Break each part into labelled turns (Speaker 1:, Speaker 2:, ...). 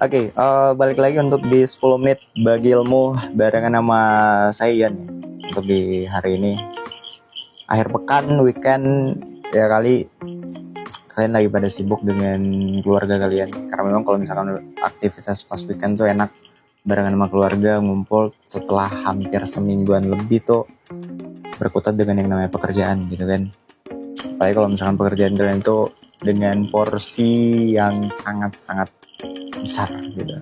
Speaker 1: Oke, balik lagi untuk di 10 menit bagi ilmu barengan sama saya Ian. Untuk di hari ini akhir pekan, weekend, ya kali kalian lagi pada sibuk dengan keluarga kalian. Karena memang kalau misalkan aktivitas pas weekend tuh enak barengan sama keluarga, ngumpul setelah hampir semingguan lebih tuh berkutat dengan yang namanya pekerjaan gitu kan. Apalagi kalau misalkan pekerjaan kalian tuh dengan porsi yang sangat-sangat besar gitu.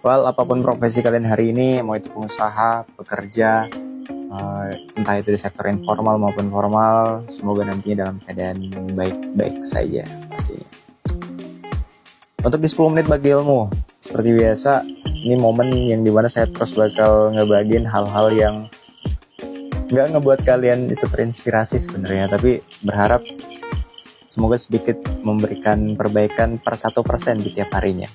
Speaker 1: Well, apapun profesi kalian hari ini, mau itu pengusaha, pekerja, entah itu di sektor informal maupun formal, semoga nantinya dalam keadaan baik-baik saja pastinya. Untuk di 10 menit bagi ilmu, seperti biasa, ini momen yang dimana saya terus bakal ngebagiin hal-hal yang nggak ngebuat kalian itu terinspirasi sebenarnya, tapi berharap semoga sedikit memberikan perbaikan per 1% di tiap harinya.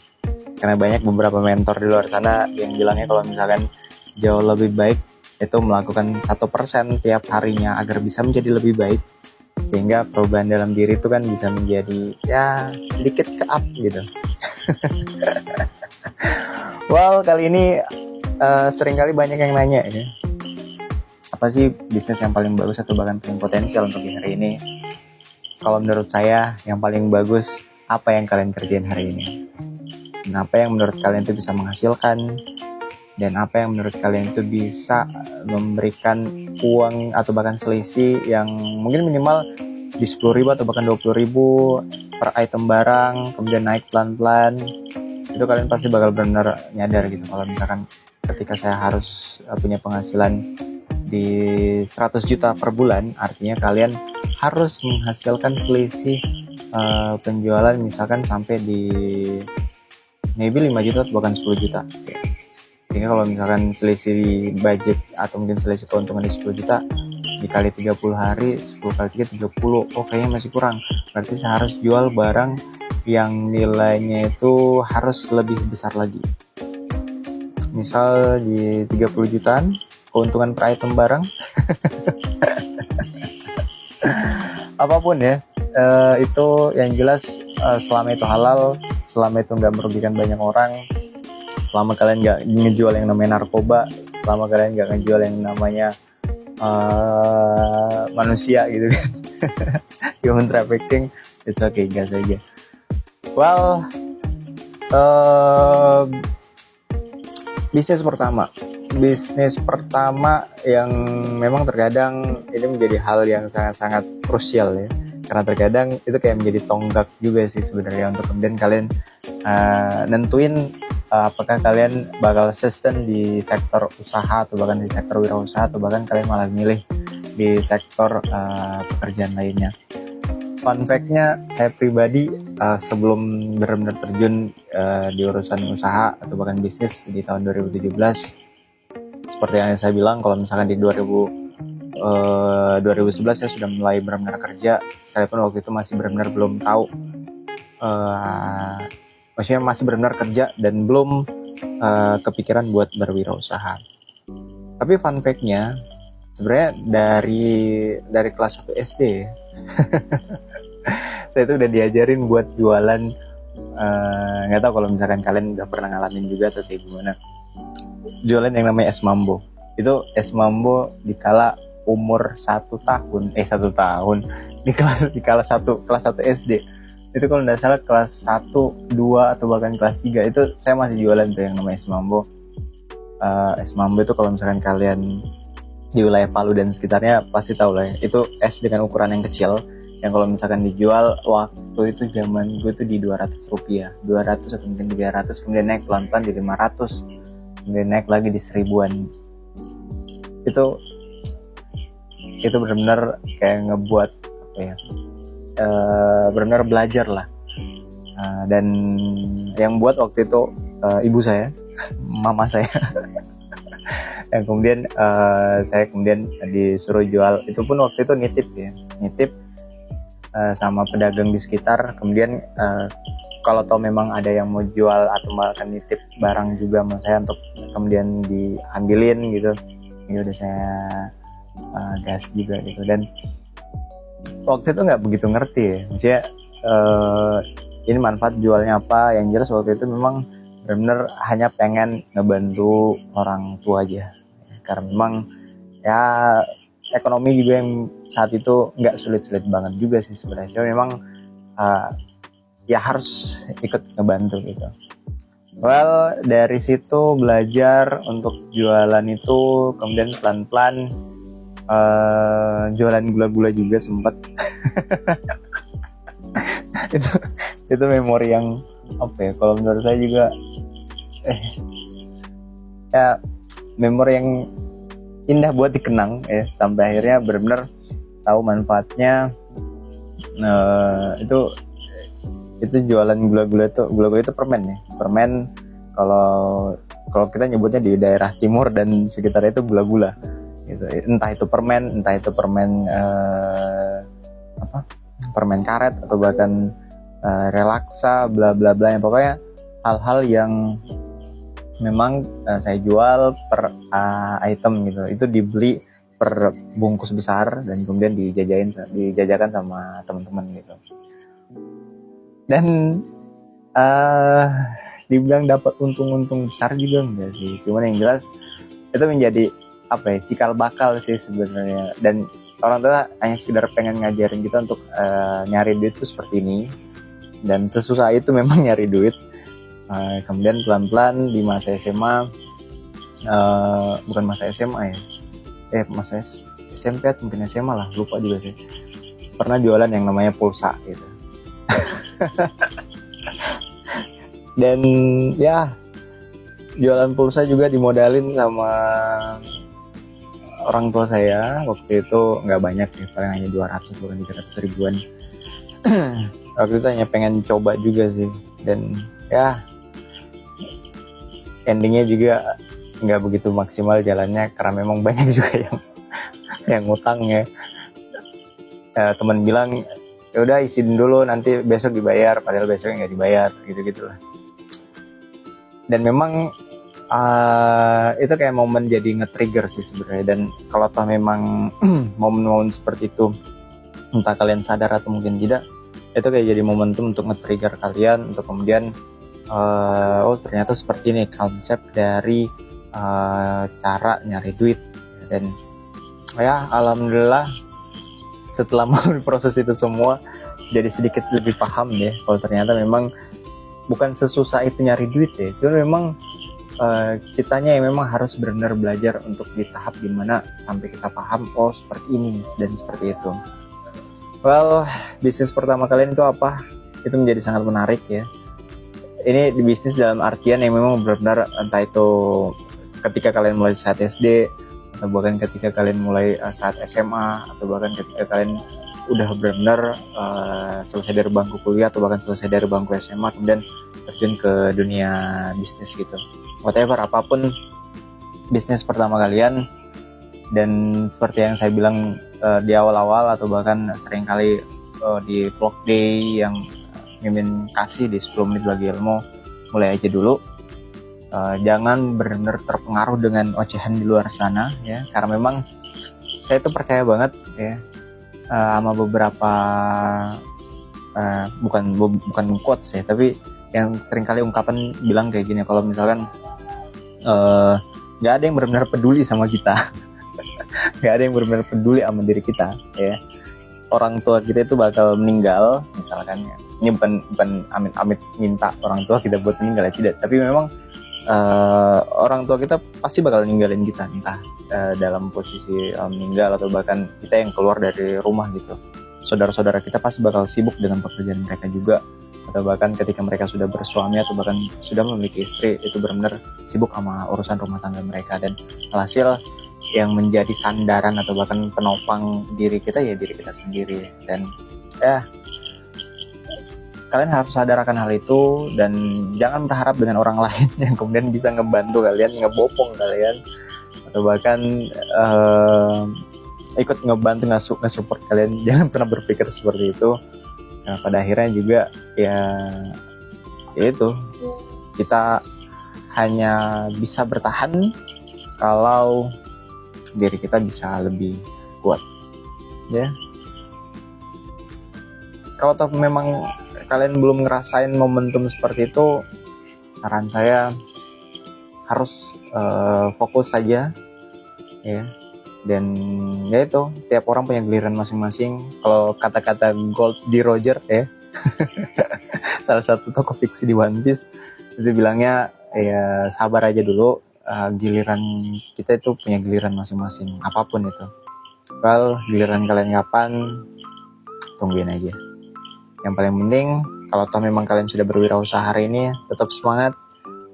Speaker 1: Karena banyak beberapa mentor di luar sana yang bilangnya kalau misalkan jauh lebih baik itu melakukan 1% tiap harinya agar bisa menjadi lebih baik, sehingga perubahan dalam diri itu kan bisa menjadi ya sedikit ke up gitu. Well, kali ini seringkali banyak yang nanya ya, apa sih bisnis yang paling bagus atau bahkan paling potensial untuk di hari ini? Kalau menurut saya yang paling bagus, apa yang kalian kerjain hari ini? Dan apa yang menurut kalian itu bisa menghasilkan, dan apa yang menurut kalian itu bisa memberikan uang atau bahkan selisih yang mungkin minimal di 10.000 atau bahkan 20.000 per item barang, kemudian naik pelan-pelan. Itu kalian pasti bakal benar nyadar gitu kalau misalkan ketika saya harus punya penghasilan di 100 juta per bulan, artinya kalian harus menghasilkan selisih penjualan misalkan sampai di maybe 5 juta atau bahkan 10 juta. Sehingga kalau misalkan selisih budget atau mungkin selisih keuntungan di 10 juta dikali 30 hari, 10 kali 3, 30, oh kayaknya masih kurang. Berarti saya harus jual barang yang nilainya itu harus lebih besar lagi. Misal di 30 jutaan, keuntungan per item barang. Apapun ya, itu yang jelas selama itu halal, selama itu nggak merugikan banyak orang, selama kalian nggak ngejual yang namanya narkoba, selama kalian nggak ngejual yang namanya manusia gitu kan, human trafficking, it's okay, gas aja. Well, bisnis pertama yang memang terkadang ini menjadi hal yang sangat-sangat krusial ya. Karena terkadang itu kayak menjadi tonggak juga sih sebenarnya untuk kemudian kalian nentuin apakah kalian bakal sustain di sektor usaha atau bahkan di sektor wirausaha atau bahkan kalian malah milih di sektor pekerjaan lainnya. Fun fact-nya, saya pribadi sebelum benar-benar terjun di urusan usaha atau bahkan bisnis di tahun 2017, seperti yang saya bilang, kalau misalkan di 2011 saya sudah mulai benar-benar kerja, sekalipun waktu itu masih benar-benar belum tahu, maksudnya masih benar-benar kerja dan belum kepikiran buat berwirausaha. Tapi fun fact-nya sebenarnya dari kelas 1 SD saya itu udah diajarin buat jualan, nggak tahu kalau misalkan kalian udah pernah ngalamin juga atau kayak gimana, jualan yang namanya es mambo. Itu es mambo dikala umur 1 tahun di kelas 1 SD. Itu kalau nggak salah kelas 1, 2 atau bahkan kelas 3 itu saya masih jualan tuh yang namanya es mambo. Es mambo itu kalau misalkan kalian di wilayah Palu dan sekitarnya pasti tahu lah ya, itu es dengan ukuran yang kecil yang kalau misalkan dijual waktu itu zaman gue tuh di 200 atau mungkin 300, kemudian naik pelan-pelan di 500, kemudian naik lagi di 1000-an. Itu benar-benar kayak ngebuat apa ya, benar-benar belajar lah. Dan yang buat waktu itu ibu saya, mama saya. Yang kemudian saya kemudian disuruh jual, itu pun waktu itu nitip sama pedagang di sekitar. Kemudian kalau tahu memang ada yang mau jual atau bahkan nitip barang juga sama saya untuk kemudian diambilin gitu, ya udah saya gas juga gitu. Dan waktu itu nggak begitu ngerti ya, maksudnya ini manfaat jualnya apa. Yang jelas waktu itu memang benar-benar hanya pengen ngebantu orang tua aja, karena memang ya ekonomi juga yang saat itu nggak sulit-sulit banget juga sih sebenarnya. Cuma memang ya harus ikut ngebantu gitu. Well, dari situ belajar untuk jualan itu, kemudian pelan-pelan jualan gula-gula juga sempat. itu memori yang apa ya, kalau menurut saya juga ya memori yang indah buat dikenang ya, sampai akhirnya benar-benar tahu manfaatnya. Itu jualan gula-gula itu permen kalau kita nyebutnya di daerah timur dan sekitarnya itu gula-gula gitu. Entah itu permen permen karet atau bahkan relaksa bla bla bla, yang pokoknya hal-hal yang memang saya jual per item gitu. Itu dibeli per bungkus besar dan kemudian dijajakan sama teman-teman gitu. Dan dibilang dapat untung besar juga enggak sih, cuman yang jelas itu menjadi apa ya, cikal bakal sih sebenarnya. Dan orang tua hanya sekedar pengen ngajarin kita untuk nyari duit itu seperti ini, dan sesusah itu memang nyari duit. Kemudian pelan-pelan di masa SMA, bukan masa SMA ya, masa SMP atau mungkin SMA lah, lupa juga sih, pernah jualan yang namanya pulsa gitu. Dan ya jualan pulsa juga dimodalin sama orang tua saya. Waktu itu nggak banyak ya, paling hanya 200 bukan 300 ribuan. Waktu itu hanya pengen coba juga sih, dan ya endingnya juga nggak begitu maksimal jalannya, karena memang banyak juga yang ngutang ya. Teman bilang ya udah isiin dulu nanti besok dibayar, padahal besoknya nggak dibayar, gitu-gitulah. Dan memang itu kayak momen jadi nge-trigger sih sebenarnya. Dan kalau toh memang momen-momen seperti itu, entah kalian sadar atau mungkin tidak, itu kayak jadi momentum untuk nge-trigger kalian untuk kemudian oh ternyata seperti ini konsep dari cara nyari duit. Dan ya alhamdulillah setelah melalui proses itu semua, jadi sedikit lebih paham ya, kalau ternyata memang bukan sesusah itu nyari duit ya. Cuma memang kitanya yang memang harus benar-benar belajar untuk di tahap dimana sampai kita paham, oh seperti ini dan seperti itu. Well, bisnis pertama kalian itu apa? Itu menjadi sangat menarik ya. Ini di bisnis dalam artian yang memang benar-benar, entah itu ketika kalian mulai saat SD, atau bahkan ketika kalian mulai saat SMA, atau bahkan ketika kalian udah benar-benar selesai dari bangku kuliah atau bahkan selesai dari bangku SMA, kemudian terjun ke dunia bisnis gitu. Whatever, apapun bisnis pertama kalian. Dan seperti yang saya bilang di awal-awal, atau bahkan seringkali di vlog day yang Mimin kasih di 10 menit bagi ilmu, mulai aja dulu. Jangan benar-benar terpengaruh dengan ocehan di luar sana ya, karena memang saya tuh percaya banget ya sama beberapa bukan quotes ya, tapi yang seringkali ungkapan bilang kayak gini, kalau misalkan nggak ada yang benar-benar peduli sama kita, nggak ada yang benar-benar peduli sama diri kita ya. Orang tua kita itu bakal meninggal misalkan ya. Ini bukan amit-amit minta orang tua kita buat meninggal ya, tidak, tapi memang orang tua kita pasti bakal ninggalin kita, entah dalam posisi meninggal atau bahkan kita yang keluar dari rumah gitu. Saudara-saudara kita pasti bakal sibuk dengan pekerjaan mereka juga, atau bahkan ketika mereka sudah bersuami atau bahkan sudah memiliki istri, itu benar-benar sibuk sama urusan rumah tangga mereka. Dan alhasil yang menjadi sandaran atau bahkan penopang diri kita ya diri kita sendiri. Dan ya kalian harus sadar akan hal itu, dan jangan berharap dengan orang lain yang kemudian bisa ngebantu kalian, ngebopong kalian, atau bahkan ikut ngebantu, nge-support kalian. Jangan pernah berpikir seperti itu. Nah, pada akhirnya juga ya itu, kita hanya bisa bertahan kalau diri kita bisa lebih kuat ya. Kalau toh memang kalian belum ngerasain momentum seperti itu, saran saya harus fokus saja ya. Dan ya itu, tiap orang punya giliran masing-masing. Kalau kata-kata Gold di Roger ya, salah satu tokoh fiksi di One Piece, itu bilangnya ya sabar aja dulu, giliran kita itu punya giliran masing-masing, apapun itu. Kalau giliran kalian kapan, tungguin aja. Yang paling penting, kalau toh memang kalian sudah berwirausaha hari ini, tetap semangat.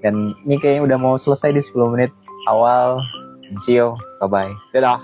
Speaker 1: Dan ini kayaknya udah mau selesai di 10 menit awal. See you, bye-bye. Dadah.